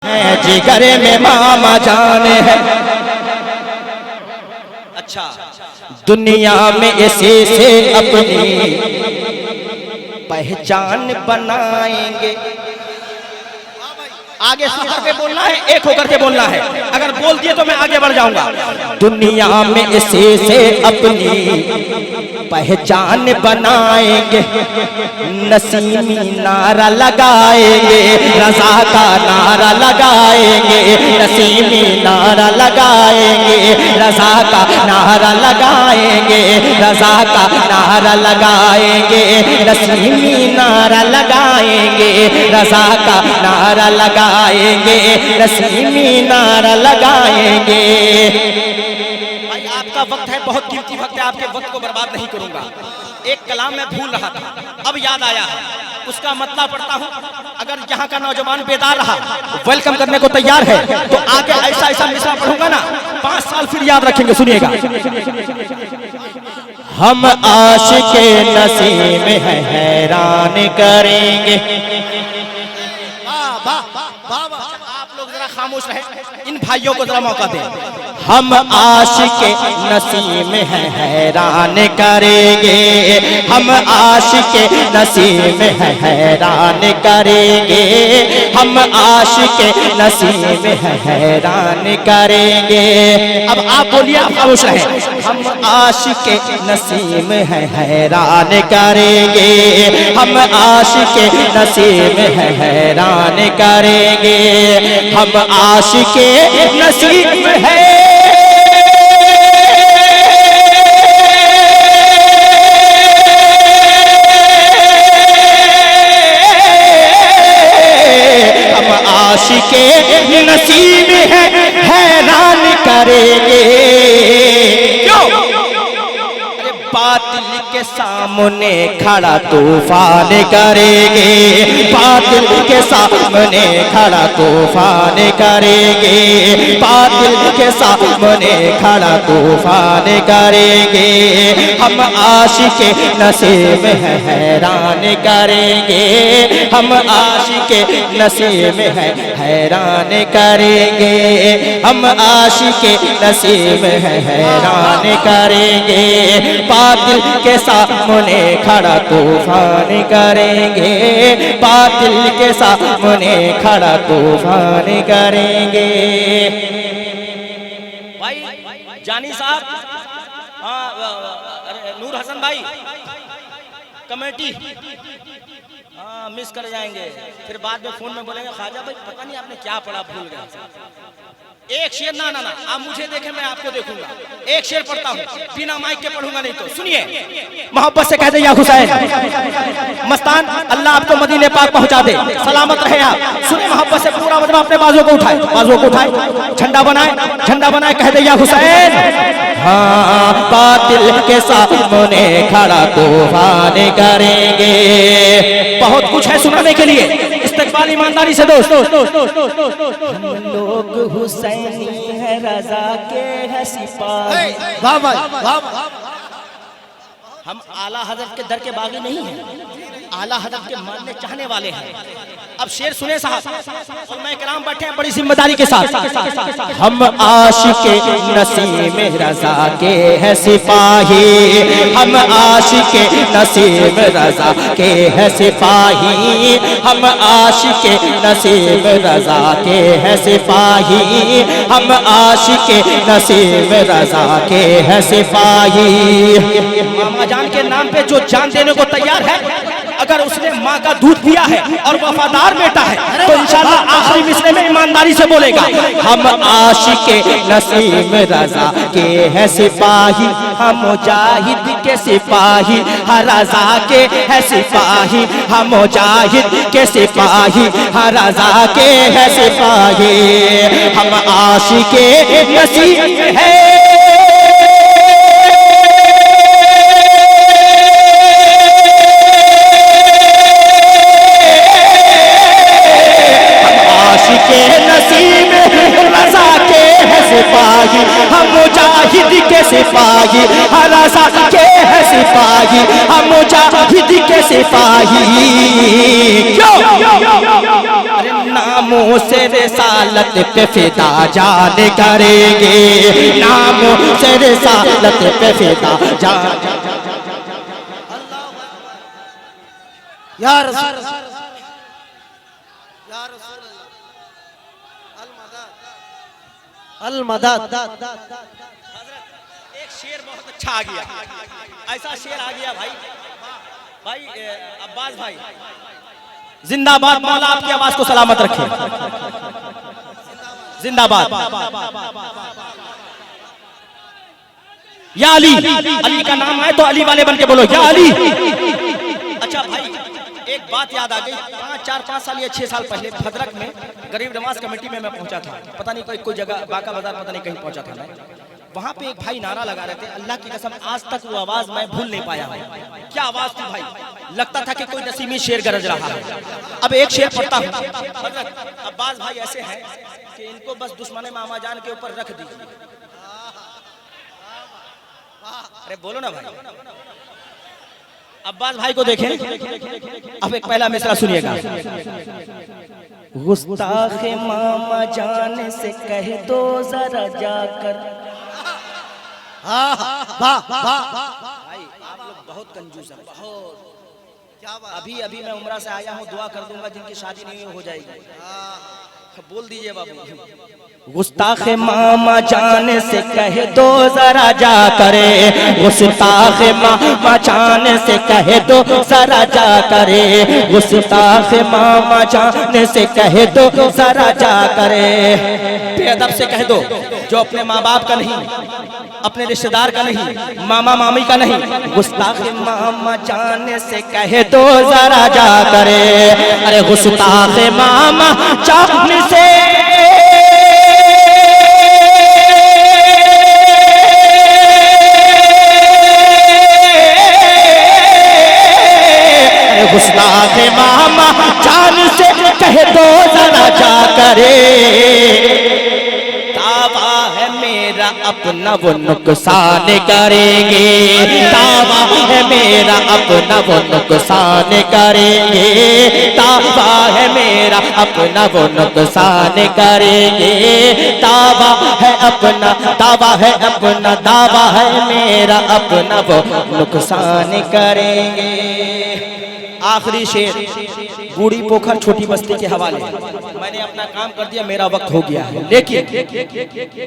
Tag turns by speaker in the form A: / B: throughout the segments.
A: है जिगर में मामा जान है। अच्छा, दुनिया में इसी से अपनी पहचान बनाएंगे। आगे सुन करके बोलना है, एक होकर के बोलना है। अगर बोल दिए तो मैं आगे बढ़ जाऊंगा। दुनिया में इसी से अपनी पहचान बनाएंगे, नसीमी नारा लगाएंगे, रज़ा का नारा लगाएंगे, नसीमी नारा लगाएंगे, रज़ा का नारा लगाएंगे, रज़ा का नारा लगाएंगे, नसीमी नारा लगाएंगे, रज़ा का नारा लगाएंगे, नसीमी नारा लगाएंगे। भाई आपका वक्त है, बहुत कीमती वक्त है, आपके वक्त को बर्बाद नहीं करूंगा। एक कलाम मैं भूल रहा था, अब याद आया है, उसका मतलब पढ़ता हूँ। अगर यहाँ का नौजवान बेदार रहा, वेलकम करने को तैयार है, तो आगे ऐसा ऐसा मिसरा पढ़ूंगा ना, 5 साल फिर याद रखेंगे। सुनिएगा। हम आशिक़े नसीम है, हैरान करेंगे। आप लोग जरा खामोश रहे, इन भाइयों को जरा मौका दें। हम आशिक़े नसीम है, हैरान करेंगे, हम आशिक़े नसीम है, हैरान करेंगे, हम आशिक़े नसीम है, हैरान करेंगे। अब आप बोलिए, आप खामोश रहे। हम आशिक़े नसीम है, हैरान करेंगे, हम आशिक़े नसीम है, हैरान करेंगे, हम आशिक़े नसीम है, आशिक़े नसीब है, हैरान करेंगे। क्यों? अरे बातिल के सामने खड़ा तूफान करेंगे, बातिल के सामने खड़ा तूफान करेंगे, बातिल के सामने खड़ा तूफान करेंगे। हम आशिक़े नसीब है, हैरान करेंगे, हम आशिक़े नसीब है, हैरान करेंगे, हम आशिक़े नसीब है, हैरान करेंगे, बातिल के सामने खड़ा तूफान करेंगे, बातिल के सामने खड़ा तूफान करेंगे। भाई जानी साहब, नूर हसन भाई, कमेटी मिस कर जाएंगे, फिर बाद में फोन में बोलेंगे ख्वाजा भाई पता नहीं आपने क्या पढ़ा, भूल गया। एक शेर ना ना ना, आप मुझे देखें मैं आपको देखूंगा। एक शेर पढ़ता हूँ, बिना माइक के पढ़ूंगा नहीं तो। सुनिए, मोहब्बत से कह दे या हुसैन मस्तान, अल्लाह आपको मदीने पाक पहुंचा दे, सलामत रहे आप। सुनिए मोहब्बत से, पूरा मजमा अपने बाजुओं को उठाए, बाजुओं को उठाए, झंडा बनाए, झंडा बनाए, कह दे या हुसैन। हाँ, बातिल के सामने खड़ा तूफान करेंगे। बहुत कुछ है सुनाने के लिए, इस्तकबाल ईमानदारी से दोस्त। हम लोग हुसैनी है, रज़ा के है सिपाही। वाह वाह वाह। हम आला हज़रत के दर के बागी नहीं हैं, आला हज़रत के मानने चाहने वाले हैं। अब शेर सुने साहब, और मैं कराम बैठे हैं बड़ी जिम्मेदारी के साथ। हम आशिक़े नसीम रज़ा के है सिपाही, हम आशिक़े नसीम रज़ा के है सिपाही, हम आशिक़े नसीम रज़ा के है सिपाही, हम आशिक़े नसीम रज़ा के है सिपाही। मामा जान के नाम पे जो जान देने को तैयार है, अगर उसने माँ का दूध पिया है और वफादार बेटा है, तो इंशाअल्लाह आखिरी मिसरे में ईमानदारी से बोलेगा। हम आशिक़े नसीम रज़ा के है सिपाही, हम मुजाहिद के सिपाही, रज़ा के है सिपाही, हम मुजाहिद के सिपाही, रज़ा के है सिपाही। हम आशिक़े नसीम है, हम मुजाहिद के सिपाही, रज़ा के है सिपाही, हम मुजाहिद के सिपाही। क्यों? अरे नाम
B: नामों से रिसालत पे फिदा जान करेंगे, नामों से रिसालत पे फिदा जान।
C: या रसूल अल मदद।
A: एक शेर बहुत अच्छा आ गया, ऐसा शेर आ गया भाई, अब्बास भाई जिंदाबाद, मौला आपकी आवाज को सलामत रखे, जिंदाबाद। या अली, अली का नाम है तो अली वाले बन के बोलो या अली। अच्छा भाई एक बात याद आ गई, 4-5 साल या 6 साल पहले भद्रक में गरीब नवाज कमेटी में मैं पहुंचा था, पता नहीं कोई जगह बाका बाजार पता नहीं कहीं पहुंचा था मैं। वहां पे एक भाई नारा लगा रहे थे, अल्लाह की कसम आज तक वो आवाज मैं भूल नहीं पाया हूं। क्या आवाज थी भाई, लगता था कि कोई नसीमी शेर गरज रहा है। अब एक शेर पढ़ता हूं। अब्बास भाई ऐसे हैं कि इनको बस दुश्मन मामा जान के ऊपर रख दीजिए। अरे बोलो ना भाई, अब्बास भाई को देखें। अब एक पहला मिसरा सुनिएगा। गुस्ताखे मामा जान से कह दो जरा जाकर।
C: भाई
A: आप लोग बहुत कंजूस हैं, बहुत। अभी अभी मैं उम्रा से आया हूँ, दुआ कर दूंगा जिनकी शादी नहीं हो जाएगी। बोल दीजिए बाबू। गुस्ताखे मामा जान से कह दो जरा जा करे, गुस्ताखे मामा जान से कह दो जरा जा करे, गुस्ताखे मामा जान से कह दो जरा जा करे। बेअदब से कह दो जो अपने माँ बाप का नहीं, अपने रिश्तेदार का नहीं, मामा मामी का नहीं, गुस्ताखे मामा जान से कह दो जरा जा करे। अरे गुस्ताखे मामा जान से गुस्ताखे मामा जान से कह दो जरा जा करे। दावा है मेरा अपना वो नुकसान करेंगे, दावा है मेरा अपना वो नुकसान करेंगे, दावा है मेरा अपना वो नुकसान करेंगे, दावा है अपना, दावा है अपना, दावा है मेरा अपना वो नुकसान करेंगे। आखिरी शेर बूढ़ी पोखर छोटी बस्ती के हवाले। मैंने अपना काम कर दिया, मेरा वक्त हो गया है, लेकिन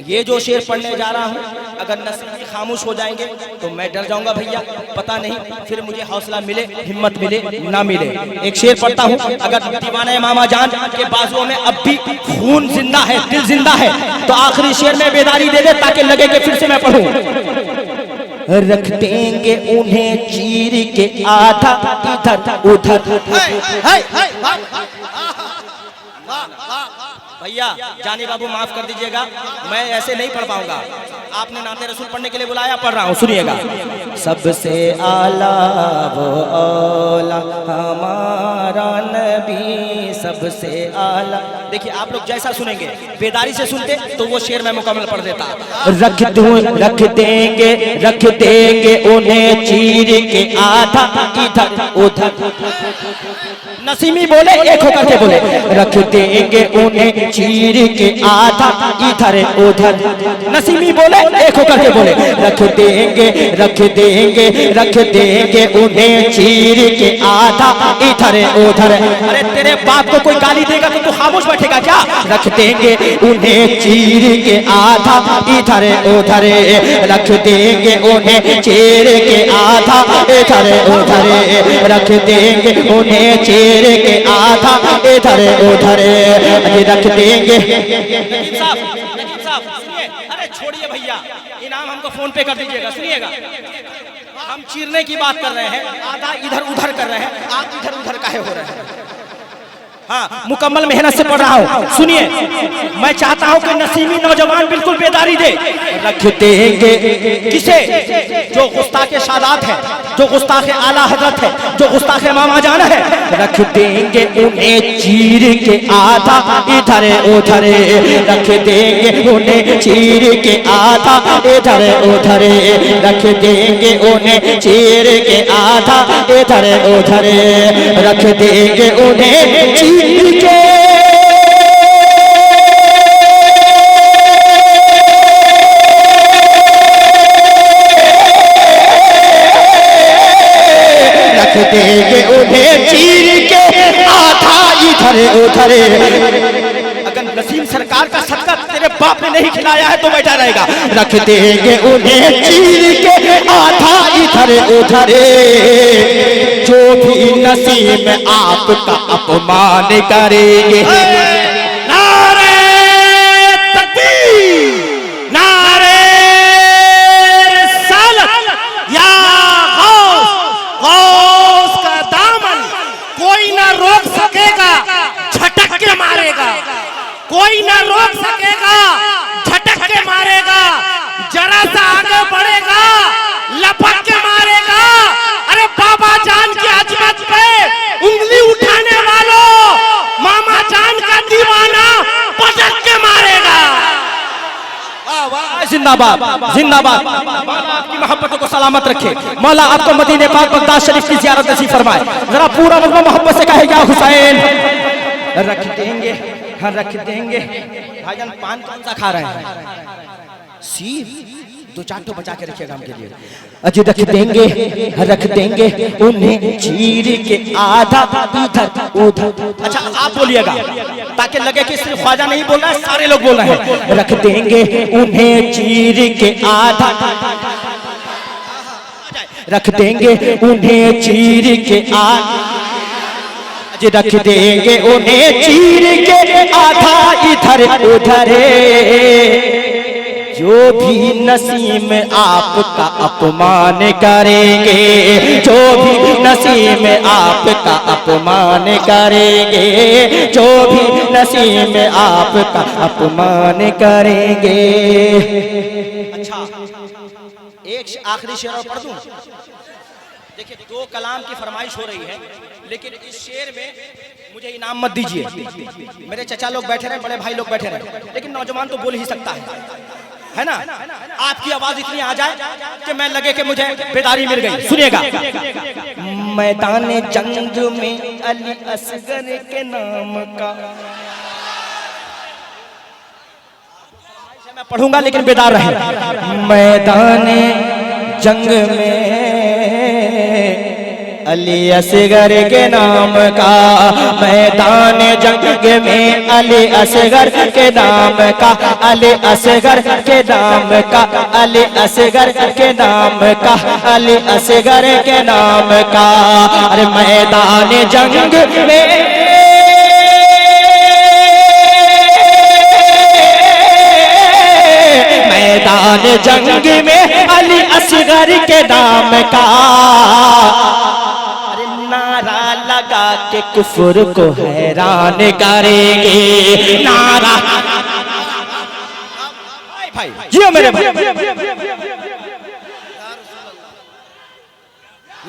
A: ये जो शेर पढ़ने जा रहा हूँ अगर नसीब खामोश हो जाएंगे तो मैं डर जाऊंगा भैया, पता नहीं फिर मुझे हौसला मिले, हिम्मत मिले ना मिले। एक शेर पढ़ता हूँ, अगर दीवाने मामा जान के बाजुओं में अब भी खून जिंदा है, दिल जिंदा है, तो आखिरी शेर में बेदारी दे दे ताकि लगे कि फिर से मैं पढ़ूं। रख देंगे उन्हें चीर के आधा इधर उधर। भैया जानी बाबू माफ कर दीजिएगा, मैं ऐसे नहीं पढ़ पाऊंगा, आपने नाते रसूल पढ़ने के लिए बुलाया, पढ़ रहा हूँ, सुनिएगा। सबसे आला वो औला हमारा नबी, सबसे आला। देखिए आप लोग जैसा सुनेंगे बेदारी से सुनते तो वो शेर मैं मुकम्मल पढ़ देता। रख देंगे उन्हें चीर के आधा इधर उधर। नसीमी बोले एक होकर के बोले, रख देंगे उन्हें चीर के आधा इधर उधर। नसीमी बोले एक होकर के बोले, रख देंगे उन्हें चीर के आधा इधर उधर। अरे तेरे बाप को कोई गाली देगा तो तू खामोश बैठेगा क्या? रख देंगे उन्हें चीर के आधा इधर उधर, रख देंगे उन्हें चीर के आधा इधर उधर, रख देंगे उन्हें चीर के आधा इधर उधर, रख देंगे। अरे छोड़िए भैया, इनाम हमको फोन पे कर दीजिएगा, सुनिएगा। हम चीरने की बात कर रहे हैं, आधा इधर उधर कर रहे हैं, आप इधर उधर काहे हो रहे हैं? हाँ मुकम्मल मेहनत से पढ़ रहा हूँ, सुनिए। मैं चाहता हूँ कि नसीमी नौजवान बिल्कुल बेदारी दे। रख देंगे किसे? जो गुस्ताखे सादात है, जो गुस्ताखे आला हजरत है, जो गुस्ताखे मामा जान है, रख देंगे उन्हें चीर के आधा इधर उधर, रख देंगे उन्हें चीर के आधा इधर उधर, रख देंगे उन्हें चीर के आधा इधर उधर, रख देंगे उन्हें चीर के
B: इधर। अगर नसीम सरकार का सदका तेरे बाप ने नहीं खिलाया है तो बैठा रहेगा। रख देंगे उन्हें चीर के आधा इधर उधर, जो भी नसीम आपका अपमान करेंगे। नारे तकबीर, नारे रिसालत, या गौस, गौस का दामन कोई ना रोक सकेगा, झटक के मारेगा। कोई ना रोक सकेगा, झटक के मारेगा। जरा सा आगे बढ़ेगा, लपक के मारेगा। अरे बाबा जान की अजमत पे उंगली उठाने वालों, मामा जान का दीवाना पटक के मारेगा। जिंदाबाद जिंदाबाद। मौला आपकी मोहब्बतों को सलामत रखे। मौला आपको मदीने पाक बगदाद शरीफ की जियारत नसीब फरमाए। जरा पूरा मजमा मोहब्बत से कहे, या हुसैन। रख देंगे, हाँ रख देंगे। भाईजान पान कौन सा खा रहे हैं? सीर दो चार तो बचा के रखिएगा हमके लिए। अजी रख देंगे उन्हें चीर के आधा इधर उधर। अच्छा आप बोलिएगा ताकि लगे कि सिर्फ ख्वाजा नहीं बोल रहा है, सारे लोग बोल रहे हैं। रख देंगे उन्हें चीर के आधा, रख देंगे उन्हें चीर के आधा, रख देंगे उन्हें चीर के आधा इधर उधर, जो भी नसीम आपका अपमान करेंगे, जो भी नसीम आपका अपमान करेंगे, जो भी नसीम आपका अपमान करेंगे। अच्छा एक आखिरी शेर और पढ़ दूं। देखिए दो कलाम की फरमाइश हो रही है, लेकिन इस शेर में मुझे इनाम मत दीजिए। मेरे चचा लोग बैठे रहे, बड़े भाई लोग बैठे रहे, लेकिन नौजवान तो बोल ही सकता है ना? आपकी आवाज इतनी आ जाए कि मैं लगे कि मुझे बेदारी मिल गई। सुनिएगा। मैदान जंग में अली असगर के नाम का, मैं पढ़ूंगा लेकिन बेदार रहे। मैदान जंग में अली असगर के नाम का, मैदान जंग में अली असगर के नाम का, अली असगर के नाम का, अली असगर के नाम का, अली असगर के नाम का। अरे मैदान जंग में मैदान जंग में अली असगर के नाम का, अरे नारा लगा के कुफर को हैरान करेंगे। नारा भाई जियो मेरे भाई।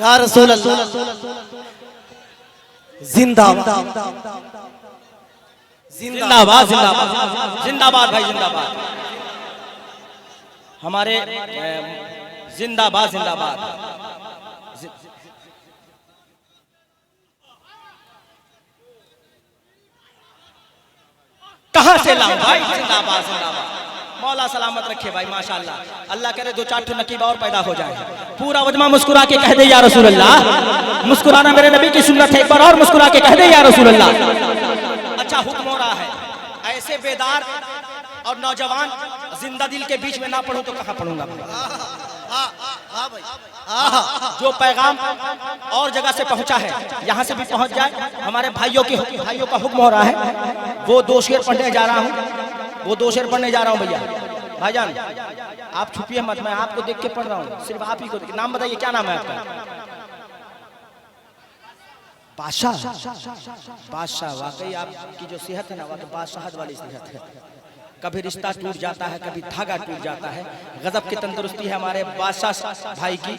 C: या रसूल अल्लाह जिंदाबाद
A: जिंदाबाद जिंदाबाद जिंदाबाद भाई जिंदाबाद। हमारे जिंदाबाद जिंदाबाद। कहां से लाऊं भाई? जिंदाबाद जिंदाबाद। मौला सलामत रखे भाई, माशाअल्लाह। अल्लाह करे दो चार नकीबा और पैदा हो जाए। पूरा वजमा मुस्कुरा के कह दे या रसूल अल्लाह। मुस्कुराना मेरे नबी की सुन्नत है, एक बार और मुस्कुरा के कह दे या रसूल अल्लाह। अच्छा हुक्म हो रहा है, ऐसे बेदार और नौजवान जिंदा दिल के बीच में ना पढ़ूं तो कहां पढ़ूंगा? जो पैगाम और जगह से पहुंचा है यहां से भी पहुंच जाए। हमारे भाइयों का हुक्म हो रहा है, वो दो शेर पढ़ने जा रहा हूं, वो दो शेर पढ़ने जा रहा हूं। भैया भाईजान आप छुपिए मत, मैं आपको देख के पढ़ रहा हूं, सिर्फ आप ही को। नाम बताइए, क्या नाम है आपका? बादशाह। बादशाह, वाकई आपकी जो सेहत है ना, वो तो बादशाहत वाली सेहत है। कभी रिश्ता टूट जाता है, कभी धागा टूट जाता है। गजब की तंदुरुस्ती है हमारे बादशाह भाई की।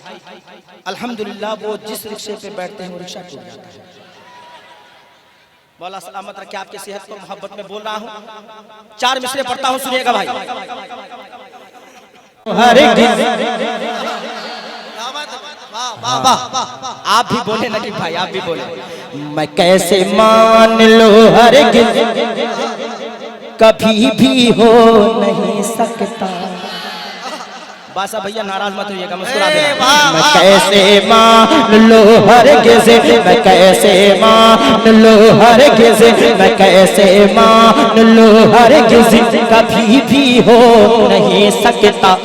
A: अल्हम्दुलिल्लाह वो जिस रिक्शे पे बैठते हैं वो रिक्शा टूट जाता है। मौला सलामत रखे आपकी सेहत को। मोहब्बत में बोल रहा हूँ, चार मिसरे पढ़ता हूँ, सुनिएगा भाई। आप भी बोले ना कि भाई, आप भी बोले।
B: मैं कैसे मान लो हरगिज़ कभी भी हो नहीं सकता,
A: बासा भैया नाराज मत होइएगा, मुस्कुरा देना।
B: मैं कैसे मान लो हरगिज़, मैं कैसे मान लो हरगिज़, मैं कैसे मान लो हरगिज़, कभी भी हो नहीं सकता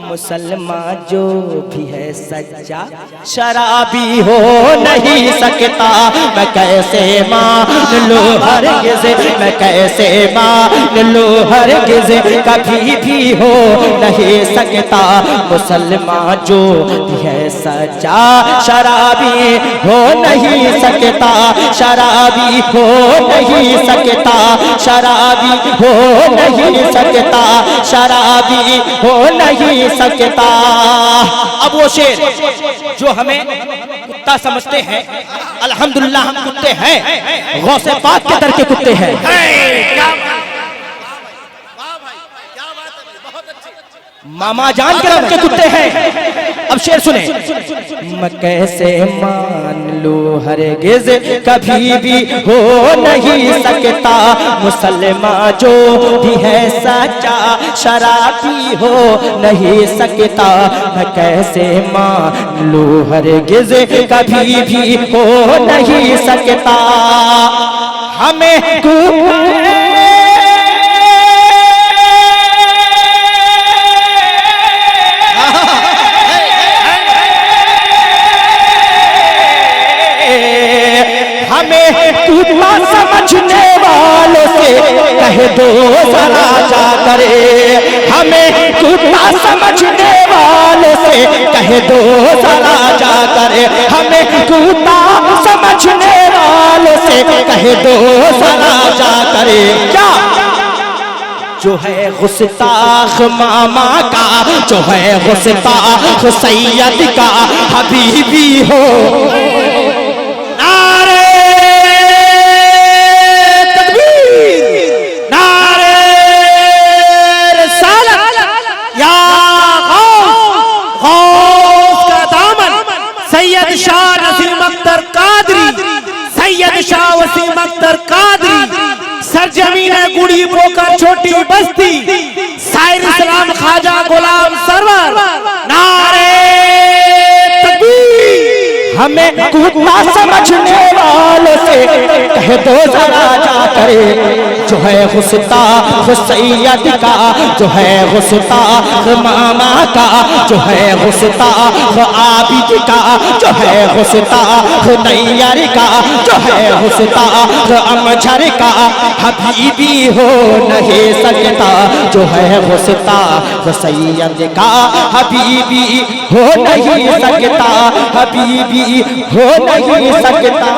B: मुसलमान जो भी है सच्चा शराबी हो नहीं सकता। मैं कैसे मान लो हरगिज़, मैं कैसे मान लो हरगिज़, कभी भी हो नहीं सकता मुसलमान जो भी है सच्चा शराबी हो नहीं सकता, शराबी हो नहीं सकता, शराबी हो नहीं सकता, शराबी हो नहीं सकता।
A: अब वो शेर जो हमें कुत्ता समझते हैं, अल्हम्दुलिल्लाह हम कुत्ते हैं, गौसे पाक के दर के कुत्ते हैं। मामा जान के रब के कुत्ते हैं। अब शेर सुने।
B: मैं कैसे मान लूं हरगिज़, कभी भी हो नहीं सकता मुसलमान जो भी है सच्चा शराबी हो नहीं सकता। मैं कैसे मान लूं हरगिज़, कभी भी हो नहीं सकता। हमें कुत्ता समझने वालों से कह दो जरा जा करे, हमें कुत्ता समझने वालों से कह दो जरा जा करे, हमें कुत्ता समझने वालों से कह दो जरा जा करे। क्या जो है गुस्ताख मामा का, जो है गुस्ताख सैयद का हबीबी हो,
D: शाह वसीम अख्तर कादरी, सरजमीन गुड़ी पोकर छोटी बस्ती, साहिर इस्लाम ख्वाजा गुलाम सरवर, नारे तकबीर।
B: हमें कुत्ता समझने वालों से कह दो जरा जा करे, जो है गुस्ताख सैयद का, जो है गुस्ताख मामा का, जो है गुस्ताख आबिद का, जो है गुस्ताख नैयर का, जो है गुस्ताख अमजर का हबीबी हो नहीं सकता, जो है गुस्ताख सैयद का हबीबी हो नहीं सकता, हबीबी हो नहीं सकता।